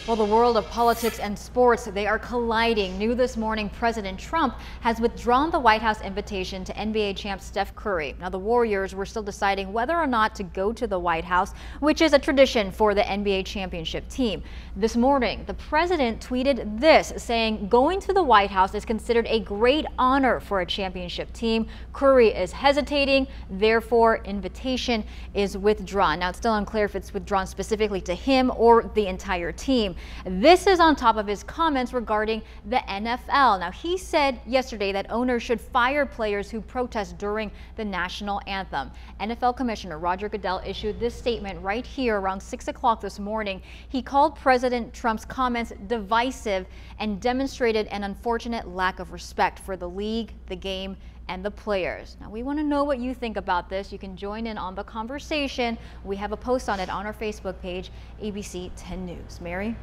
Well, the world of politics and sports, they are colliding. New this morning, President Trump has withdrawn the White House invitation to NBA champ Steph Curry. Now, the Warriors were still deciding whether or not to go to the White House, which is a tradition for the NBA championship team. This morning, the president tweeted this, saying going to the White House is considered a great honor for a championship team. Curry is hesitating, therefore invitation is withdrawn. Now, it's still unclear if it's withdrawn specifically to him or the entire team. This is on top of his comments regarding the NFL. Now, he said yesterday that owners should fire players who protest during the National Anthem. NFL Commissioner Roger Goodell issued this statement right here around 6 o'clock this morning. He called President Trump's comments divisive and demonstrated an unfortunate lack of respect for the league, the game, and the players. Now, we want to know what you think about this. You can join in on the conversation. We have a post on it on our Facebook page, ABC 10 News. Mary?